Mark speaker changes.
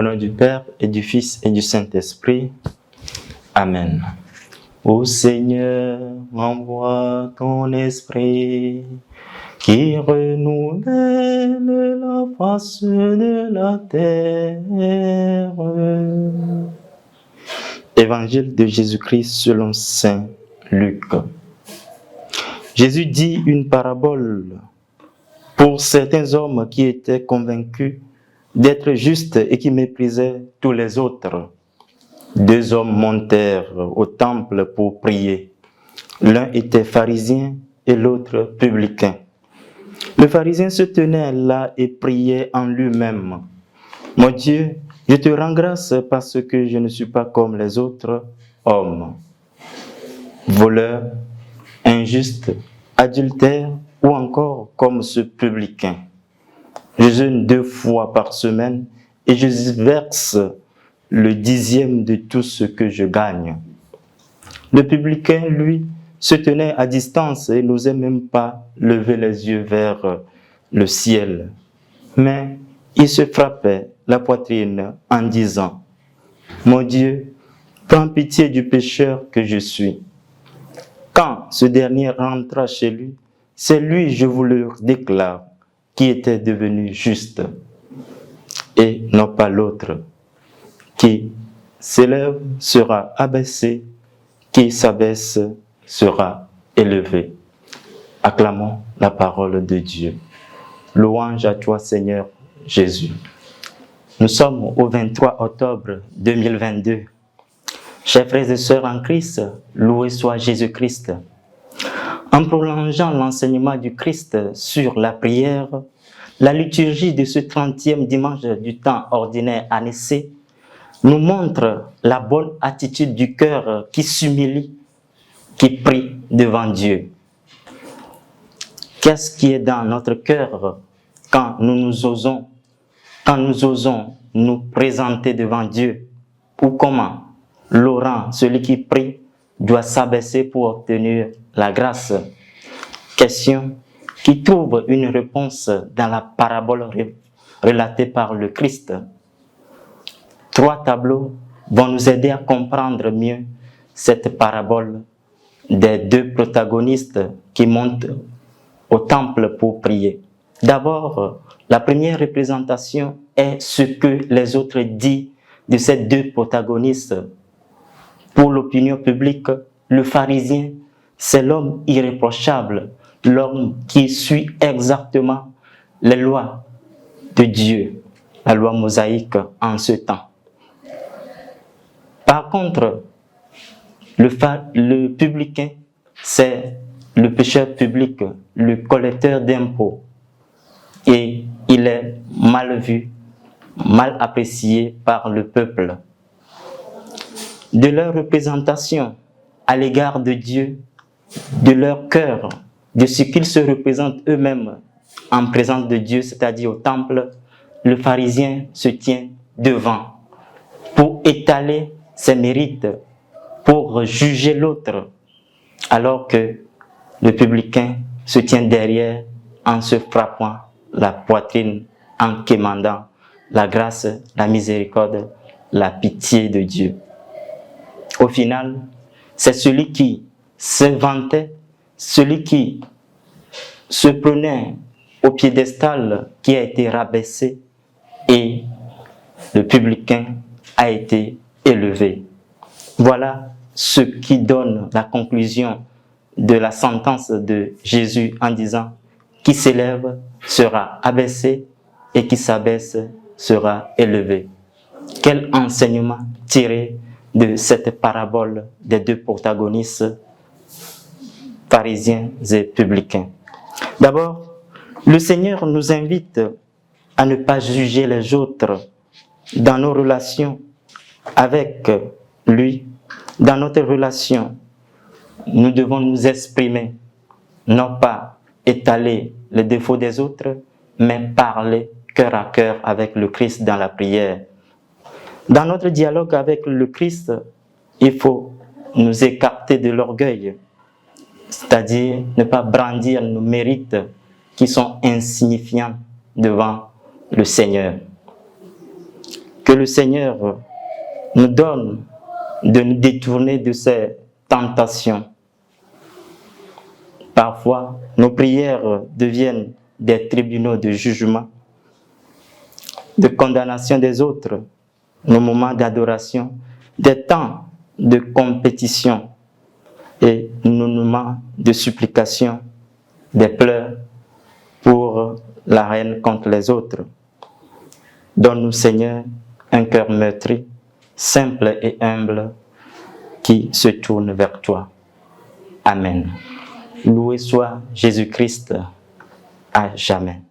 Speaker 1: Au nom du Père et du Fils et du Saint-Esprit. Amen. Ô Seigneur, envoie ton esprit qui renouvelle la face de la terre. Évangile de Jésus-Christ selon saint Luc. Jésus dit une parabole pour certains hommes qui étaient convaincus d'être justes et qui méprisaient tous les autres. Deux hommes montèrent au temple pour prier. L'un était pharisien et l'autre publicain. Le pharisien se tenait là et priait en lui-même. « Mon Dieu, je te rends grâce parce que je ne suis pas comme les autres hommes, voleur, injuste, adultère ou encore comme ce publicain. Je jeûne 2 fois par semaine et je verse le 10e de tout ce que je gagne. » Le publicain, lui, se tenait à distance et n'osait même pas lever les yeux vers le ciel. Mais il se frappait la poitrine en disant « Mon Dieu, prends pitié du pécheur que je suis. » Quand ce dernier rentra chez lui, c'est lui, je vous le déclare, qui était devenu juste, et non pas l'autre. Qui s'élève sera abaissé, qui s'abaisse sera élevé. Acclamons la parole de Dieu. Louange à toi, Seigneur Jésus. Nous sommes au 23 octobre 2022. Chers frères et sœurs en Christ, loué soit Jésus-Christ. En prolongeant l'enseignement du Christ sur la prière, la liturgie de ce 30e dimanche du temps ordinaire année C nous montre la bonne attitude du cœur qui s'humilie, qui prie devant Dieu. Qu'est-ce qui est dans notre cœur quand nous osons nous présenter devant Dieu? Ou comment Laurent, celui qui prie, doit s'abaisser pour obtenir la grâce? Question qui trouve une réponse dans la parabole relatée par le Christ. 3 tableaux vont nous aider à comprendre mieux cette parabole des 2 protagonistes qui montent au temple pour prier. D'abord, la première représentation est ce que les autres disent de ces 2 protagonistes. Pour l'opinion publique, le pharisien, c'est l'homme irréprochable, l'homme qui suit exactement les lois de Dieu, la loi mosaïque en ce temps. Par contre, le publicain, c'est le pécheur public, le collecteur d'impôts. Et il est mal vu, mal apprécié par le peuple. De leur représentation à l'égard de Dieu, de leur cœur, de ce qu'ils se représentent eux-mêmes en présence de Dieu, c'est-à-dire au temple, le pharisien se tient devant pour étaler ses mérites, pour juger l'autre, alors que le publicain se tient derrière en se frappant la poitrine, en quémandant la grâce, la miséricorde, la pitié de Dieu. Au final, c'est celui qui se vantait, celui qui se prenait au piédestal qui a été rabaissé et le publicain a été élevé. Voilà ce qui donne la conclusion de la sentence de Jésus en disant « Qui s'élève sera abaissé et qui s'abaisse sera élevé ». Quel enseignement tiré de cette parabole des 2 protagonistes pharisiens et publicains? D'abord, le Seigneur nous invite à ne pas juger les autres dans nos relations avec lui. Dans notre relation, nous devons nous exprimer, non pas étaler les défauts des autres, mais parler cœur à cœur avec le Christ dans la prière. Dans notre dialogue avec le Christ, il faut nous écarter de l'orgueil, c'est-à-dire ne pas brandir nos mérites qui sont insignifiants devant le Seigneur. Que le Seigneur nous donne de nous détourner de ces tentations. Parfois, nos prières deviennent des tribunaux de jugement, de condamnation des autres, nos moments d'adoration, des temps de compétition et nos moments de supplication, des pleurs pour la haine contre les autres. Donne-nous, Seigneur, un cœur meurtri, simple et humble, qui se tourne vers toi. Amen. Loué soit Jésus-Christ à jamais.